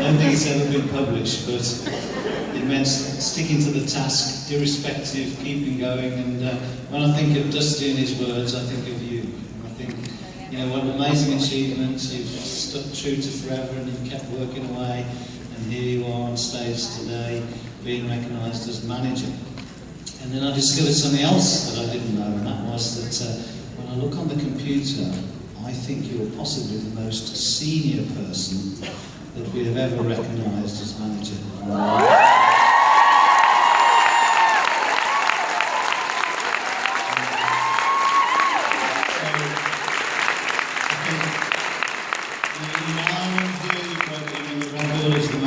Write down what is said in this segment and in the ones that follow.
don't think it's ever been published, but it meant sticking to the task, irrespective, keeping going. And when I think of Dusty and his words, I think of you. And I think, you know, what an amazing achievement. You've stuck true to forever and you've kept working away. And here you are on stage today, being recognised as manager. And then I discovered something else that I didn't know, and that was that when I look on the computer, I think you're possibly the most senior person that we have ever recognised as manager.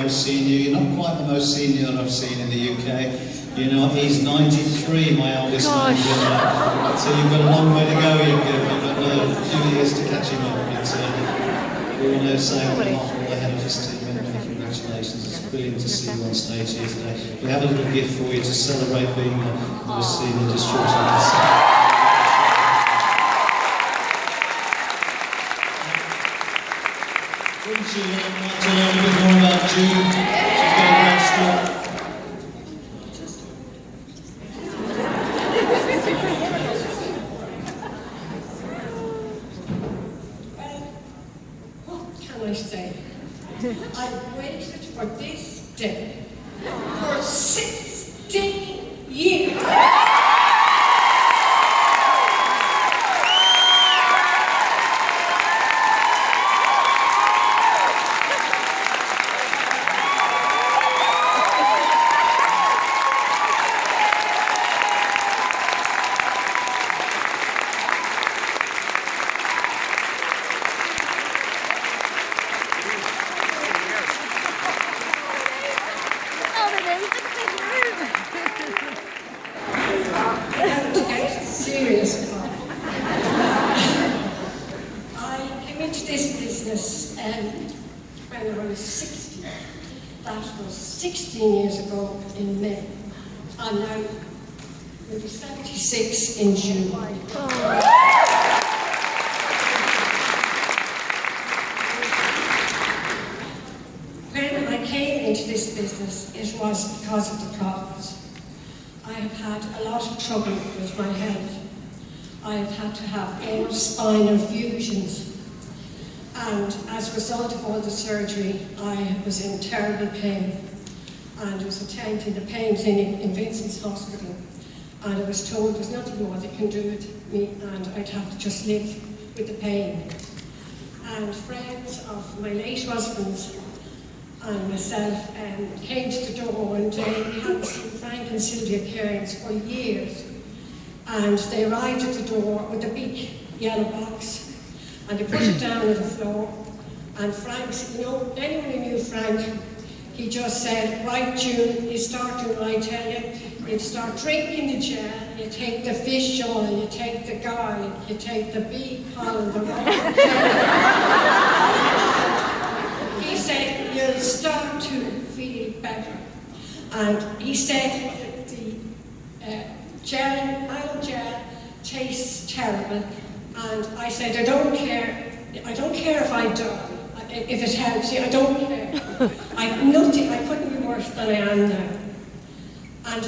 Senior. You're not quite the most senior I've seen in the UK. You know, he's 93, my eldest manager. So you've got a long way to go. You've got a few years to catch him up. But we want to say on behalf of the head of his team, many congratulations. It's brilliant to see you on stage here today. We have a little gift for you to celebrate being the most senior distributor. Wouldn't you like to learn a bit more about Jude? She's got a great story. Well, what can I say? I've waited for this day for 16 years. I came into this business when I was 60. That was 16 years ago in May. I'm now will be 76 in June. When I came into this business, it was because of the profits. I have had a lot of trouble with my health. I have had to have 4 spinal fusions, and as a result of all the surgery, I was in terrible pain, and I was attending the pain clinic in Vincent's Hospital, and I was told there's nothing more they can do with me, and I'd have to just live with the pain. And friends of my late husband's and myself came to the door one day. We hadn't seen Frank and Sylvia Cairns for years. And they arrived at the door with a big yellow box, and they put it down on the floor. And Frank, you know, anyone who knew Frank, he just said, right, June, you start to, I tell you, you start drinking the gel, you take the fish oil, you take the garlic, you take the beef pollen, the raw. He said, you'll start to feel better. And he said the oil gel tastes terrible. And I said, I don't care if I die. If it helps you, I don't care. I couldn't be worse than I am now. And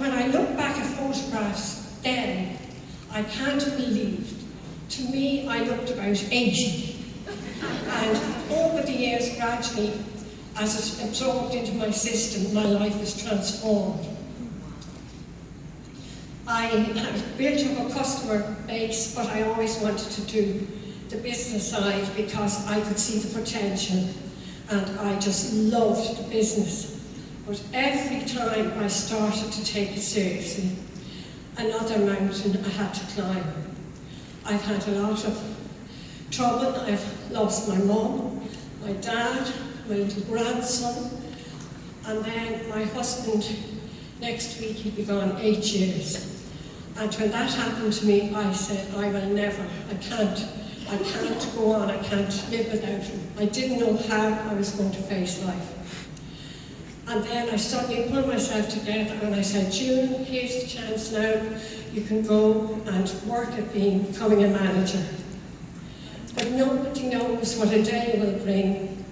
when I look back at photographs then, I can't believe. To me, I looked about 80. And over the years, gradually, as it absorbed into my system, my life was transformed. I have built up a customer base, but I always wanted to do the business side because I could see the potential, and I just loved the business. But every time I started to take it seriously, another mountain I had to climb. I've had a lot of trouble. I've lost my mum, my dad, my little grandson, and then my husband, next week he'd be gone 8 years. And when that happened to me, I said, I will never, I can't go on, I can't live without him. I didn't know how I was going to face life. And then I suddenly pulled myself together and I said, June, here's the chance now, you can go and work at becoming a manager. But nobody knows what a day will bring.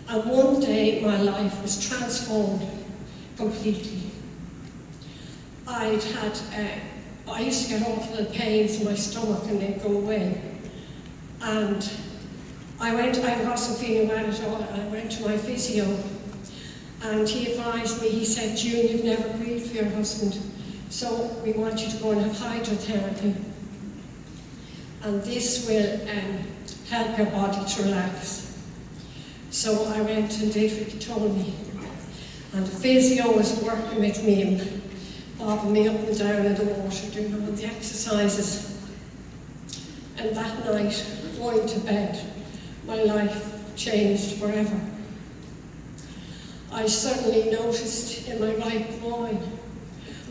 And one day my life was transformed completely. I used to get awful pains in my stomach and they'd go away. And I wasn't feeling well at all, and I went to my physio, and he advised me, he said, June, you've never breathed for your husband, so we want you to go and have hydrotherapy. And this will help your body to relax. So I went and did what he told me. And the physio was working with me and bobbing me up and down in the water, doing all the exercises. And that night, going to bed, my life changed forever. I suddenly noticed in my right groin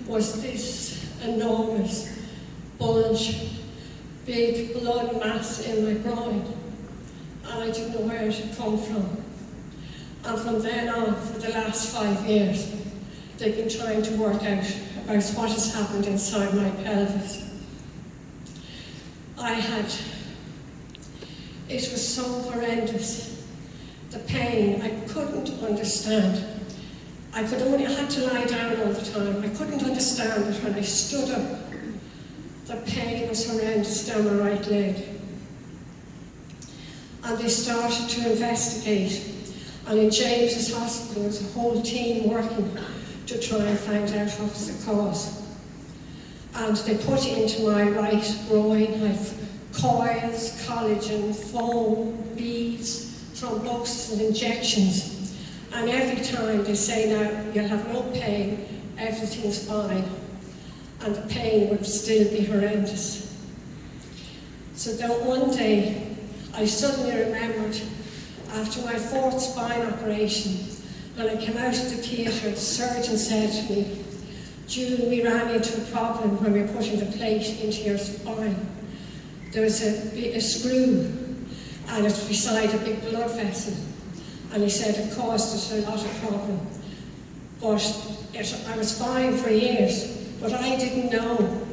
was this enormous bulge, big blood mass in my groin, and I didn't know where it had come from. And from then on, for the last 5 years, they've been trying to work out about what has happened inside my pelvis. It was so horrendous. The pain, I couldn't understand. I had to lie down all the time. I couldn't understand it when I stood up. The pain was horrendous down my right leg. And they started to investigate. And in James's hospital, there was a whole team working to try and find out what was the cause. And they put into my right groin, I've coils, collagen, foam, beads, thrombosis and injections. And every time they say, now, you'll have no pain, everything's fine. And the pain would still be horrendous. So then one day, I suddenly remembered, after my 4th spine operation, when I came out of the theatre, the surgeon said to me, June, we ran into a problem when we were putting the plate into your spine. There was a screw, and it's beside a big blood vessel. And he said it caused us a lot of problem. But I was fine for years, but I didn't know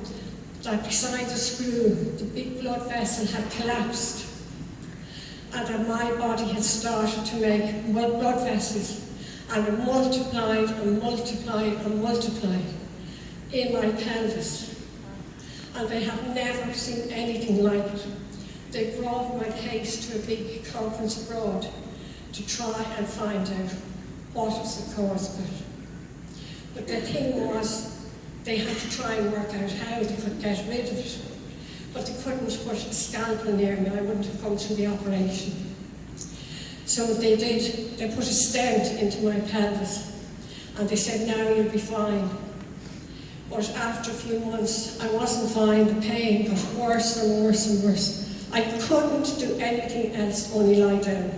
that beside the screw, the big blood vessel had collapsed, and that my body had started to make blood vessels, and it multiplied and multiplied and multiplied in my pelvis. And they have never seen anything like it. They brought my case to a big conference abroad to try and find out what was the cause of it. But the thing was, they had to try and work out how they could get rid of it. But they couldn't put a scalpel near me, I wouldn't have come through the operation. So they did, they put a stent into my pelvis, and they said, now you'll be fine. But after a few months, I wasn't fine, the pain got worse and worse and worse. I couldn't do anything else, only lie down.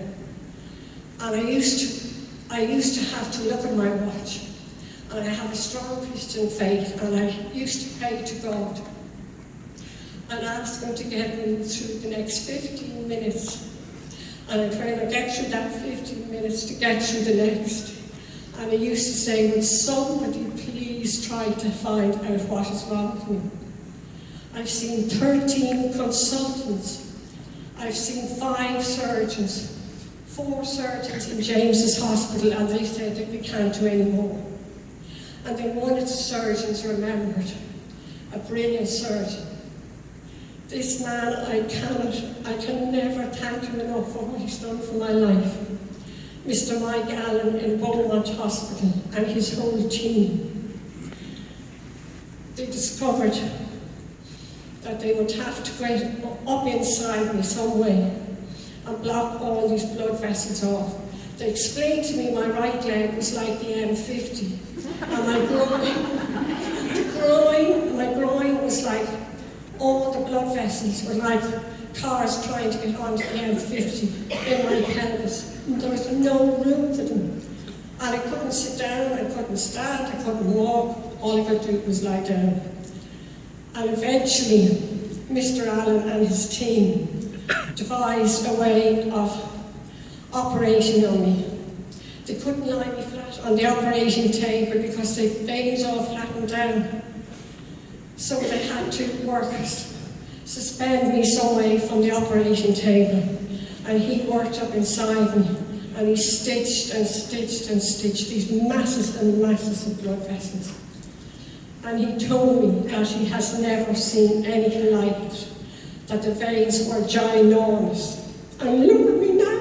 And I used to have to look at my watch. And I have a strong Christian faith, and I used to pray to God and ask Him to get me through the next 15 minutes. And I try to get through that 15 minutes to get through the next. And I used to say, would somebody please try to find out what is wrong with me? I've seen 13 consultants. I've seen 5 surgeons, 4 surgeons in James's hospital, and they said that we can't do any more. And then one of the surgeons remembered, a brilliant surgeon. This man, I can never thank him enough for what he's done for my life. Mr. Mike Allen in Beaumont Hospital and his whole team. They discovered that they would have to get up inside me some way and block all these blood vessels off. They explained to me my right leg was like the M50, and my groin was like all the blood vessels were like cars trying to get onto the M50 in my pelvis. There was no room for them. And I couldn't sit down, I couldn't stand, I couldn't walk. All I could do was lie down. And eventually, Mr. Allen and his team devised a way of operating on me. They couldn't lie me flat on the operating table because the veins all flattened down. So they had to suspend me some way from the operating table. And he worked up inside me and he stitched and stitched and stitched these masses and masses of blood vessels. And he told me that he has never seen anything like it, that the veins were ginormous. And look at me now.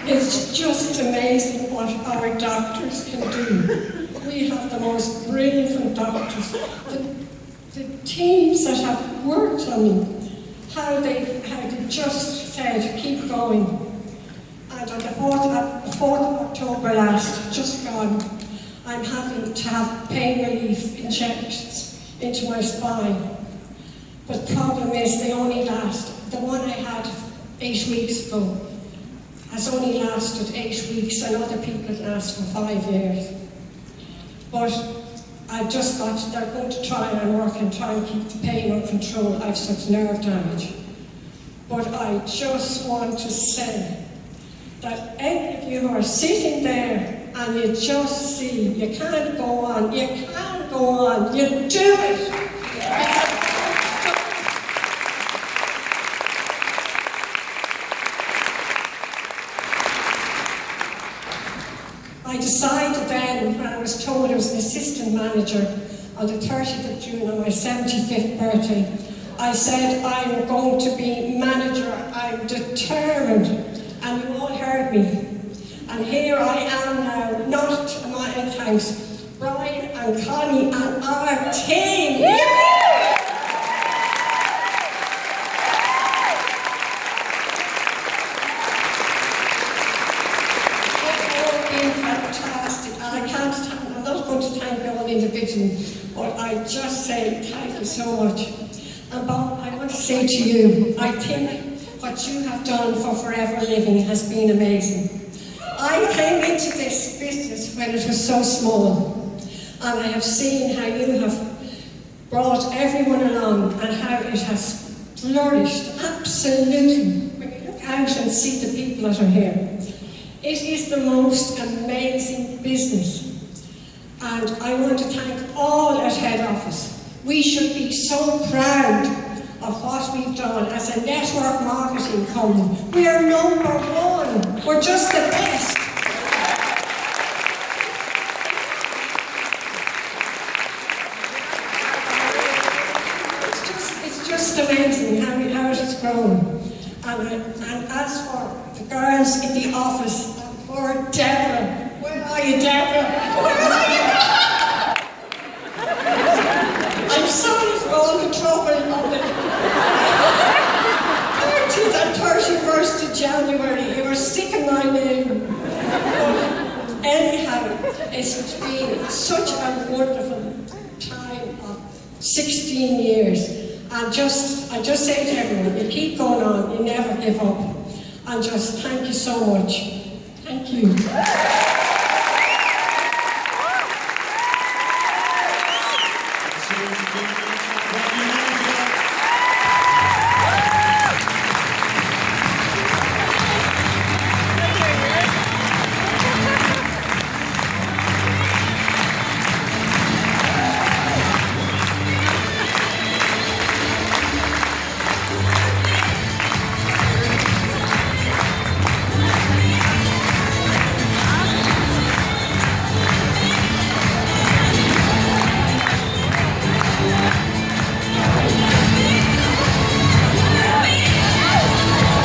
It's just amazing what our doctors can do. We have the most brilliant doctors. The teams that have worked on me, how they just said, keep going. And on the 4th of October last, just gone, I'm having to have pain relief injections into my spine. But the problem is they only last. The one I had 8 weeks ago has only lasted 8 weeks, and other people last for 5 years. But I've just got, they're going to try and work and try and keep the pain under control. I've such nerve damage. But I just want to say that any of you who are sitting there and you just see, you can't go on, you can't go on, you do it. I decided then, when I was told I was an assistant manager on the 30th of June on my 75th birthday, I said, I'm going to be manager, I'm determined, and you all heard me. And here I am now, not to my own thanks, Brian and Connie and our team. Fantastic, and I'm not going to thank all individually, but I just say thank you so much. And Bob, I want to say to you, I think what you have done for Forever Living has been amazing. I came into this business when it was so small, and I have seen how you have brought everyone along and how it has flourished, absolutely. When you look out and see the people that are here, it is the most amazing business. And I want to thank all at head office. We should be so proud of what we've done as a network marketing company. We are #1. We're just the best. It's just amazing how it has grown. And as for the girls in the office, poor Deborah, where are you, Deborah? Where are you? I'm sorry for all the trouble on the 30th and 31st of January. You were sick of my name. But anyhow, it's been such a wonderful time of 16 years. And I just say to everyone, you keep going on, you never give up. And just thank you so much. Thank you.